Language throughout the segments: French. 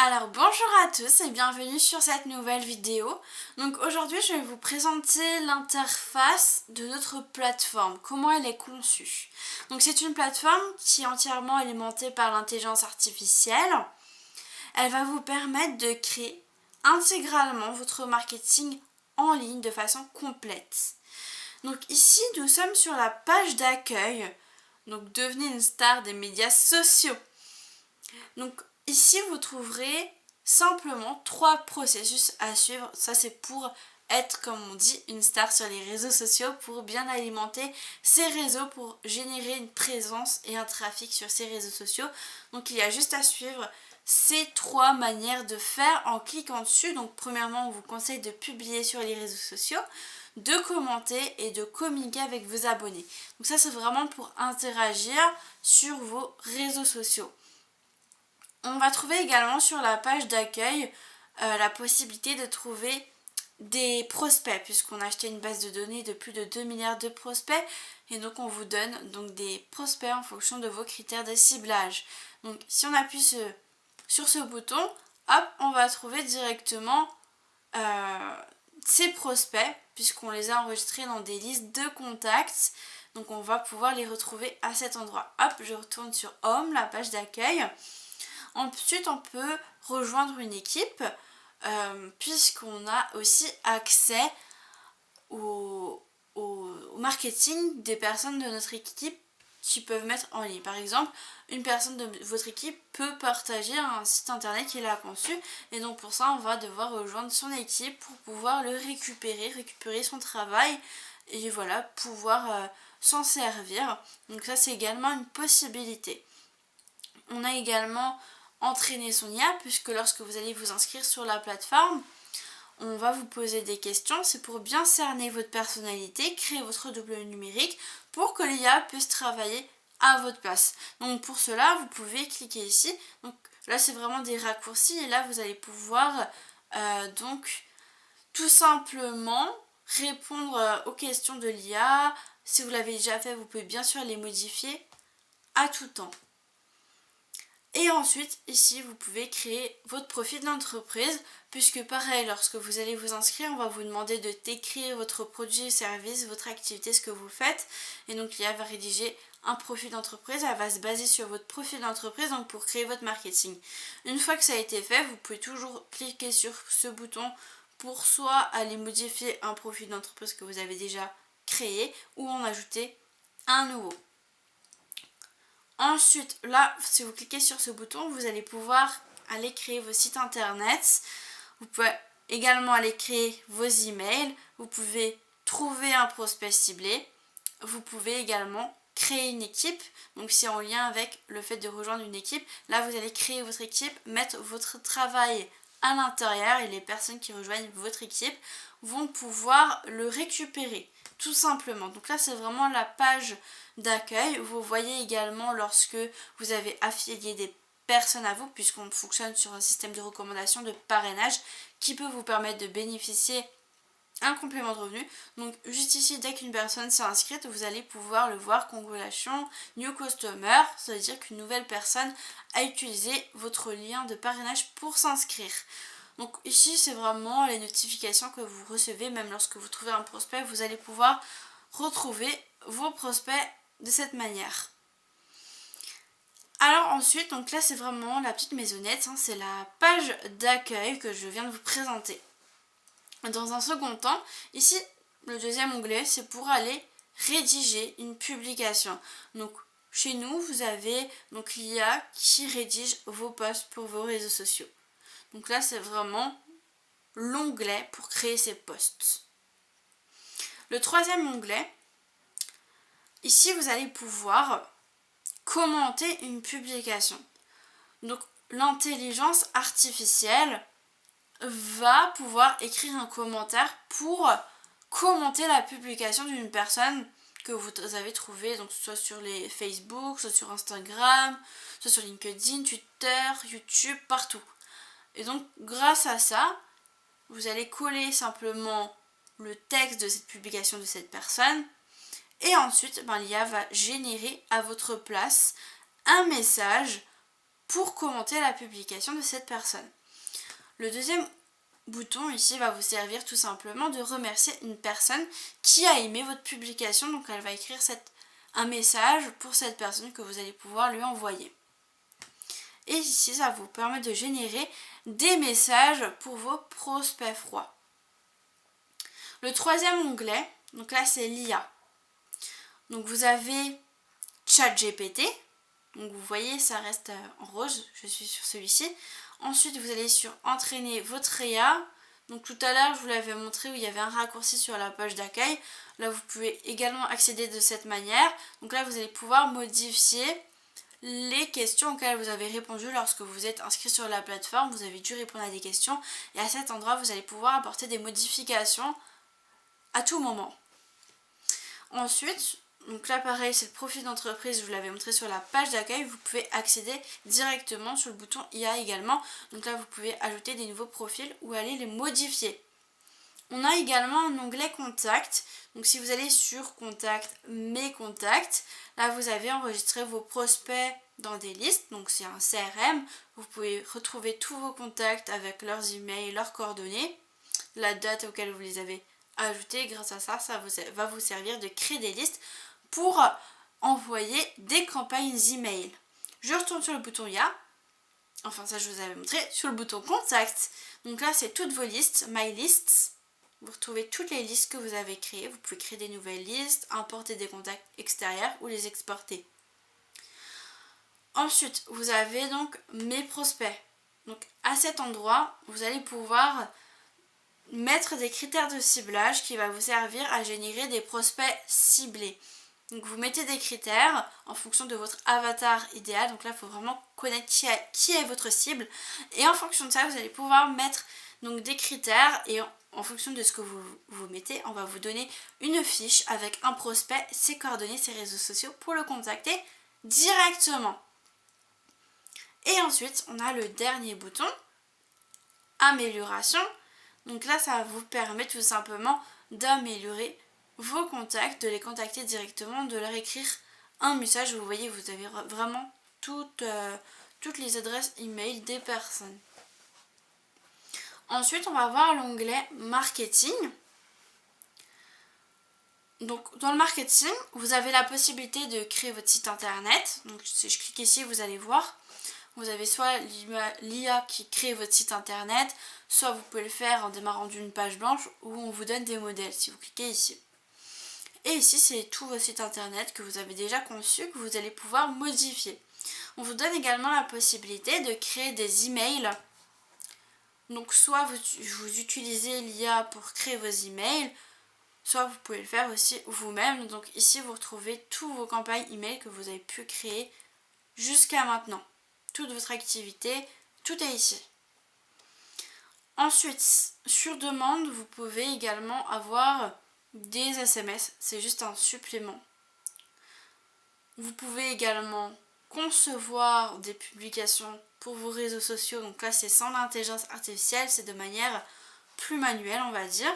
Alors bonjour à tous et bienvenue sur cette nouvelle vidéo. Donc aujourd'hui je vais vous présenter l'interface de notre plateforme, comment elle est conçue. Donc c'est une plateforme qui est entièrement alimentée par l'intelligence artificielle. Elle va vous permettre de créer intégralement votre marketing en ligne de façon complète. Donc ici nous sommes sur la page d'accueil, donc devenez une star des médias sociaux. Donc ici, vous trouverez simplement 3 processus à suivre. Ça, c'est pour être, comme on dit, une star sur les réseaux sociaux, pour bien alimenter ces réseaux, pour générer une présence et un trafic sur ces réseaux sociaux. Donc, il y a juste à suivre ces 3 manières de faire en cliquant dessus. Donc, premièrement, on vous conseille de publier sur les réseaux sociaux, de commenter et de communiquer avec vos abonnés. Donc, ça, c'est vraiment pour interagir sur vos réseaux sociaux. On va trouver également sur la page d'accueil la possibilité de trouver des prospects, puisqu'on a acheté une base de données de plus de 2 milliards de prospects, et donc on vous donne donc des prospects en fonction de vos critères de ciblage. Donc si on appuie sur ce bouton, hop, on va trouver directement ces prospects, puisqu'on les a enregistrés dans des listes de contacts. Donc on va pouvoir les retrouver à cet endroit. Hop, je retourne sur Home, la page d'accueil. Ensuite, on peut rejoindre une équipe puisqu'on a aussi accès au marketing des personnes de notre équipe qui peuvent mettre en ligne. Par exemple, une personne de votre équipe peut partager un site internet qu'il a conçu et donc pour ça, on va devoir rejoindre son équipe pour pouvoir le récupérer son travail et voilà, pouvoir s'en servir. Donc ça, c'est également une possibilité. On a également entraîner son IA, puisque lorsque vous allez vous inscrire sur la plateforme, on va vous poser des questions. C'est pour bien cerner votre personnalité, créer votre double numérique pour que l'IA puisse travailler à votre place. Donc pour cela, vous pouvez cliquer ici. Donc là, c'est vraiment des raccourcis et là, vous allez pouvoir donc tout simplement répondre aux questions de l'IA. Si vous l'avez déjà fait, vous pouvez bien sûr les modifier à tout temps. Et ensuite, ici, vous pouvez créer votre profil d'entreprise, puisque pareil, lorsque vous allez vous inscrire, on va vous demander de décrire votre produit, service, votre activité, ce que vous faites. Et donc, l'IA va rédiger un profil d'entreprise, elle va se baser sur votre profil d'entreprise donc pour créer votre marketing. Une fois que ça a été fait, vous pouvez toujours cliquer sur ce bouton pour soit aller modifier un profil d'entreprise que vous avez déjà créé ou en ajouter un nouveau. Ensuite, là, si vous cliquez sur ce bouton, vous allez pouvoir aller créer vos sites internet. Vous pouvez également aller créer vos emails. Vous pouvez trouver un prospect ciblé. Vous pouvez également créer une équipe. Donc, c'est en lien avec le fait de rejoindre une équipe. Là, vous allez créer votre équipe, mettre votre travail à l'intérieur et les personnes qui rejoignent votre équipe vont pouvoir le récupérer tout simplement. Donc là, c'est vraiment la page d'accueil. Vous voyez également lorsque vous avez affilié des personnes à vous, puisqu'on fonctionne sur un système de recommandation de parrainage qui peut vous permettre de bénéficier un complément de revenu. Donc juste ici, dès qu'une personne s'est inscrite, vous allez pouvoir le voir, congratulations, new customer, ça veut dire qu'une nouvelle personne a utilisé votre lien de parrainage pour s'inscrire. Donc ici, c'est vraiment les notifications que vous recevez, même lorsque vous trouvez un prospect, vous allez pouvoir retrouver vos prospects de cette manière. Alors ensuite, donc là c'est vraiment la petite maisonnette, hein, c'est la page d'accueil que je viens de vous présenter. Dans un second temps, ici, le deuxième onglet, c'est pour aller rédiger une publication. Donc chez nous, vous avez donc l'IA qui rédige vos posts pour vos réseaux sociaux. Donc là, c'est vraiment l'onglet pour créer ces posts. Le troisième onglet, ici, vous allez pouvoir commenter une publication. Donc, l'intelligence artificielle va pouvoir écrire un commentaire pour commenter la publication d'une personne que vous avez trouvée, donc soit sur les Facebook, soit sur Instagram, soit sur LinkedIn, Twitter, YouTube, partout. Et donc, grâce à ça, vous allez coller simplement le texte de cette publication de cette personne et ensuite, l'IA va générer à votre place un message pour commenter la publication de cette personne. Le deuxième bouton ici va vous servir tout simplement de remercier une personne qui a aimé votre publication. Donc elle va écrire un message pour cette personne que vous allez pouvoir lui envoyer. Et ici, ça vous permet de générer des messages pour vos prospects froids. Le troisième onglet, donc là c'est l'IA. Donc vous avez ChatGPT. Donc vous voyez, ça reste en rose, je suis sur celui-ci. Ensuite, vous allez sur entraîner votre IA. Donc tout à l'heure, je vous l'avais montré où il y avait un raccourci sur la page d'accueil. Là, vous pouvez également accéder de cette manière. Donc là, vous allez pouvoir modifier les questions auxquelles vous avez répondu lorsque vous êtes inscrit sur la plateforme. Vous avez dû répondre à des questions. Et à cet endroit, vous allez pouvoir apporter des modifications à tout moment. Ensuite, donc là pareil, c'est le profil d'entreprise, je vous l'avais montré sur la page d'accueil. Vous pouvez accéder directement sur le bouton IA également. Donc là, vous pouvez ajouter des nouveaux profils ou aller les modifier. On a également un onglet contact. Donc si vous allez sur contact, mes contacts, là vous avez enregistré vos prospects dans des listes. Donc c'est un CRM. Vous pouvez retrouver tous vos contacts avec leurs emails, leurs coordonnées, la date auquel vous les avez ajoutés. Grâce à ça, va vous servir de créer des listes pour envoyer des campagnes email. Je retourne sur le bouton IA. Enfin ça je vous avais montré sur le bouton contact. Donc là c'est toutes vos listes, my lists. Vous retrouvez toutes les listes que vous avez créées. Vous pouvez créer des nouvelles listes, importer des contacts extérieurs ou les exporter. Ensuite, vous avez donc mes prospects. Donc à cet endroit, vous allez pouvoir mettre des critères de ciblage qui va vous servir à générer des prospects ciblés. Donc vous mettez des critères en fonction de votre avatar idéal. Donc là, il faut vraiment connaître qui est votre cible. Et en fonction de ça, vous allez pouvoir mettre donc des critères et en fonction de ce que vous mettez, on va vous donner une fiche avec un prospect, ses coordonnées, ses réseaux sociaux pour le contacter directement. Et ensuite, on a le dernier bouton, amélioration. Donc là, ça vous permet tout simplement d'améliorer vos contacts, de les contacter directement, de leur écrire un message. Vous voyez, vous avez vraiment toutes les adresses email des personnes. Ensuite, on va voir l'onglet marketing. Donc dans le marketing, vous avez la possibilité de créer votre site internet. Donc si je clique ici, vous allez voir. Vous avez soit l'IA qui crée votre site internet, soit vous pouvez le faire en démarrant d'une page blanche où on vous donne des modèles si vous cliquez ici. Et ici, c'est tous vos sites internet que vous avez déjà conçus que vous allez pouvoir modifier. On vous donne également la possibilité de créer des emails. Donc soit vous utilisez l'IA pour créer vos emails, soit vous pouvez le faire aussi vous-même. Donc ici, vous retrouvez toutes vos campagnes email que vous avez pu créer jusqu'à maintenant. Toute votre activité, tout est ici. Ensuite, sur demande, vous pouvez également avoir des SMS, c'est juste un supplément. Vous pouvez également concevoir des publications pour vos réseaux sociaux, donc là c'est sans l'intelligence artificielle, c'est de manière plus manuelle on va dire.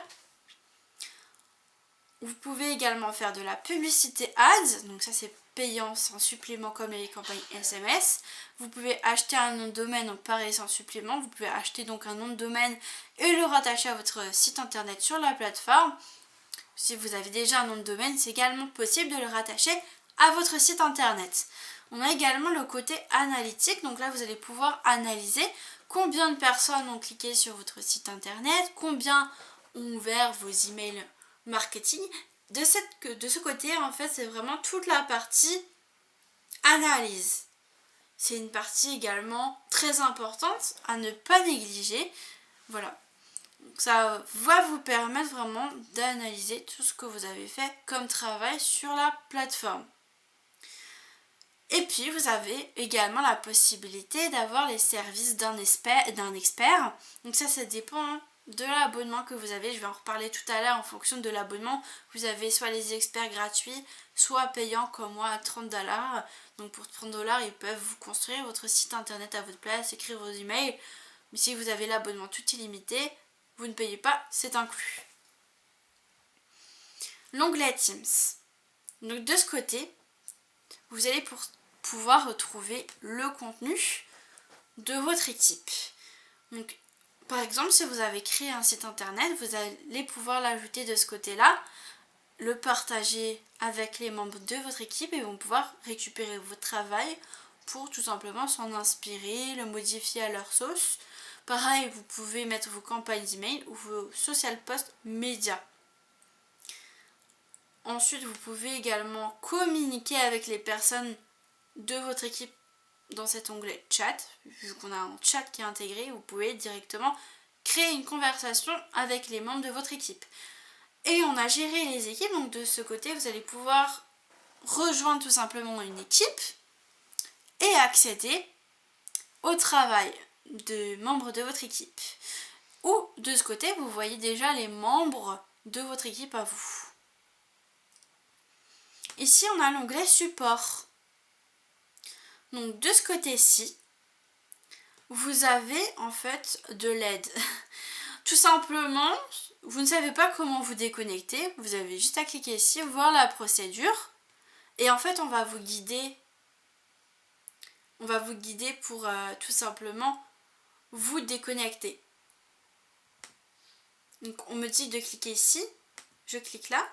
Vous pouvez également faire de la publicité ads, donc ça c'est payant sans supplément comme les campagnes SMS. Vous pouvez acheter un nom de domaine, donc pareil sans supplément. Vous pouvez acheter donc un nom de domaine et le rattacher à votre site internet sur la plateforme. Si vous avez déjà un nom de domaine, c'est également possible de le rattacher à votre site internet. On a également le côté analytique, donc là vous allez pouvoir analyser combien de personnes ont cliqué sur votre site internet, combien ont ouvert vos emails marketing. De ce côté, en fait, c'est vraiment toute la partie analyse. C'est une partie également très importante à ne pas négliger. Voilà. Donc ça va vous permettre vraiment d'analyser tout ce que vous avez fait comme travail sur la plateforme. Et puis, vous avez également la possibilité d'avoir les services d'un expert. Donc ça dépend de l'abonnement que vous avez. Je vais en reparler tout à l'heure en fonction de l'abonnement. Vous avez soit les experts gratuits, soit payants comme moi à 30 $. Donc pour 30 $, ils peuvent vous construire votre site internet à votre place, écrire vos emails. Mais si vous avez l'abonnement tout illimité, vous ne payez pas, c'est inclus. L'onglet Teams. Donc de ce côté, vous allez pouvoir retrouver le contenu de votre équipe. Donc, par exemple, si vous avez créé un site internet, vous allez pouvoir l'ajouter de ce côté-là, le partager avec les membres de votre équipe et vont pouvoir récupérer votre travail pour tout simplement s'en inspirer, le modifier à leur sauce. Pareil, vous pouvez mettre vos campagnes d'email ou vos social posts médias. Ensuite, vous pouvez également communiquer avec les personnes de votre équipe dans cet onglet chat. Vu qu'on a un chat qui est intégré, vous pouvez directement créer une conversation avec les membres de votre équipe. Et on a géré les équipes, donc de ce côté, vous allez pouvoir rejoindre tout simplement une équipe et accéder au travail de membres de votre équipe. Ou de ce côté, vous voyez déjà les membres de votre équipe à vous. Ici, on a l'onglet support. Donc de ce côté-ci, vous avez en fait de l'aide. Tout simplement, vous ne savez pas comment vous déconnecter, vous avez juste à cliquer ici, voir la procédure. Et en fait, on va vous guider pour tout simplement vous déconnecter. Donc on me dit de cliquer ici, je clique là.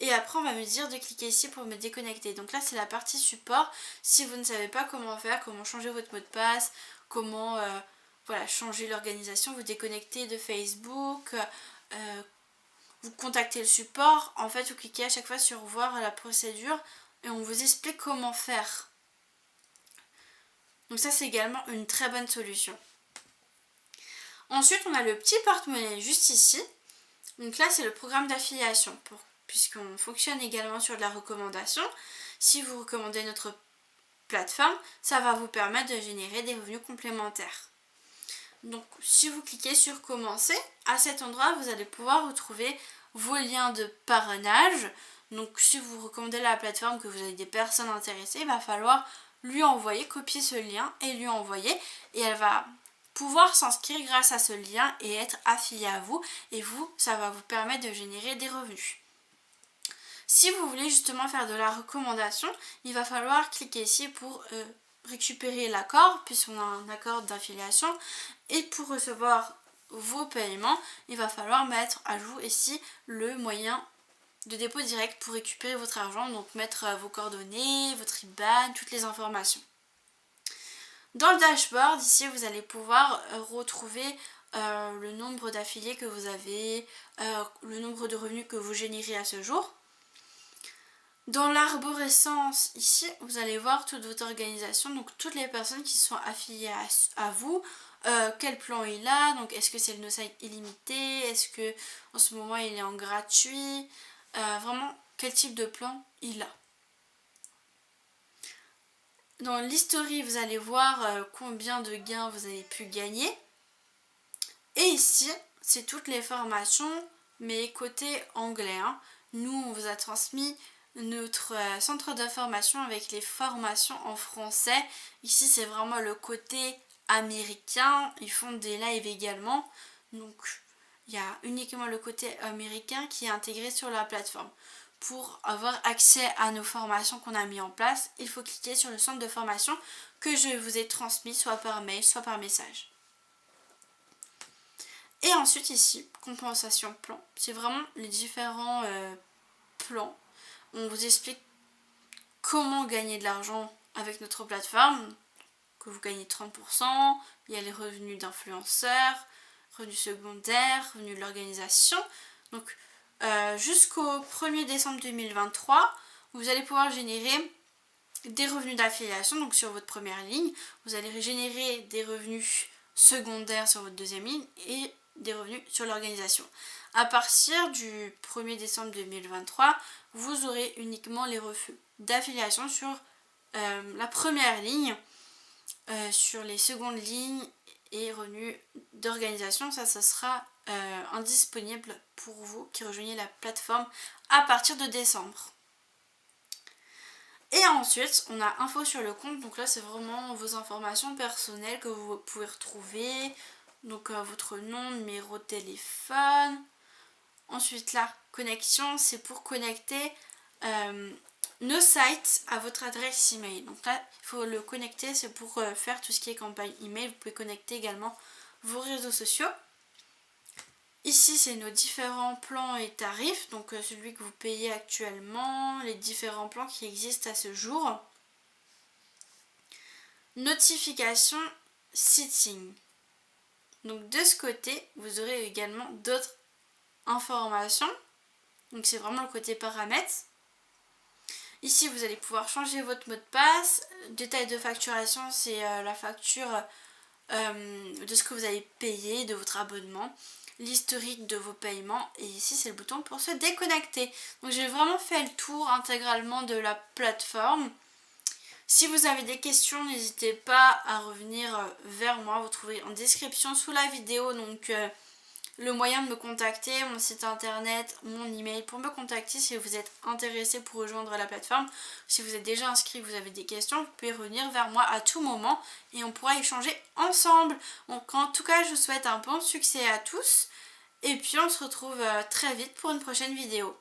Et après, on va me dire de cliquer ici pour me déconnecter. Donc là, c'est la partie support. Si vous ne savez pas comment faire, comment changer votre mot de passe, comment changer l'organisation, vous déconnecter de Facebook, vous contactez le support. En fait, vous cliquez à chaque fois sur voir la procédure et on vous explique comment faire. Donc ça, c'est également une très bonne solution. Ensuite, on a le petit porte-monnaie juste ici. Donc là, c'est le programme d'affiliation puisqu'on fonctionne également sur de la recommandation. Si vous recommandez notre plateforme, ça va vous permettre de générer des revenus complémentaires. Donc si vous cliquez sur commencer, à cet endroit, vous allez pouvoir retrouver vos liens de parrainage. Donc si vous recommandez la plateforme, que vous avez des personnes intéressées, il va falloir lui envoyer, copier ce lien et lui envoyer. Et elle va pouvoir s'inscrire grâce à ce lien et être affiliée à vous. Et vous, ça va vous permettre de générer des revenus. Si vous voulez justement faire de la recommandation, il va falloir cliquer ici pour récupérer l'accord, puisqu'on a un accord d'affiliation. Et pour recevoir vos paiements, il va falloir mettre à jour ici le moyen de dépôt direct pour récupérer votre argent. Donc mettre vos coordonnées, votre IBAN, toutes les informations. Dans le dashboard, ici, vous allez pouvoir retrouver le nombre d'affiliés que vous avez, le nombre de revenus que vous générez à ce jour. Dans l'arborescence, ici, vous allez voir toute votre organisation, donc toutes les personnes qui sont affiliées à vous, quel plan il a, donc est-ce que c'est le no-site illimité, est-ce que en ce moment il est en gratuit, vraiment quel type de plan il a. Dans l'history, vous allez voir combien de gains vous avez pu gagner. Et ici, c'est toutes les formations, mais côté anglais. Nous, on vous a transmis notre centre d'information avec les formations en français. Ici, c'est vraiment le côté américain. Ils font des lives également. Donc, il y a uniquement le côté américain qui est intégré sur la plateforme. Pour avoir accès à nos formations qu'on a mis en place, il faut cliquer sur le centre de formation que je vous ai transmis soit par mail, soit par message. Et ensuite ici, compensation plan. C'est vraiment les différents plans. On vous explique comment gagner de l'argent avec notre plateforme. Que vous gagnez 30%. Il y a les revenus d'influenceurs, revenus secondaires, revenus de l'organisation. Donc jusqu'au 1er décembre 2023, vous allez pouvoir générer des revenus d'affiliation. Donc sur votre première ligne, vous allez générer des revenus secondaires sur votre deuxième ligne et des revenus sur l'organisation. À partir du 1er décembre 2023, vous aurez uniquement les revenus d'affiliation sur la première ligne, sur les secondes lignes et revenus d'organisation. Ça sera indisponible pour vous qui rejoignez la plateforme à partir de décembre. Et ensuite, on a info sur le compte. Donc là, c'est vraiment vos informations personnelles que vous pouvez retrouver. Donc votre nom, numéro de téléphone. Ensuite, la connexion, c'est pour connecter nos sites à votre adresse email. Donc là, il faut le connecter, c'est pour faire tout ce qui est campagne email. Vous pouvez connecter également vos réseaux sociaux. Ici, c'est nos différents plans et tarifs, donc celui que vous payez actuellement, les différents plans qui existent à ce jour. Notification setting. Donc de ce côté, vous aurez également d'autres informations. Donc c'est vraiment le côté paramètres. Ici, vous allez pouvoir changer votre mot de passe. Détail de facturation, c'est la facture de ce que vous avez payé, de votre abonnement. L'historique de vos paiements. Et ici, c'est le bouton pour se déconnecter. Donc j'ai vraiment fait le tour intégralement de la plateforme. Si vous avez des questions, n'hésitez pas à revenir vers moi. Vous trouverez en description sous la vidéo donc le moyen de me contacter, mon site internet, mon email pour me contacter si vous êtes intéressé pour rejoindre la plateforme. Si vous êtes déjà inscrit, vous avez des questions, vous pouvez revenir vers moi à tout moment et on pourra échanger ensemble. Donc en tout cas, je vous souhaite un bon succès à tous et puis on se retrouve très vite pour une prochaine vidéo.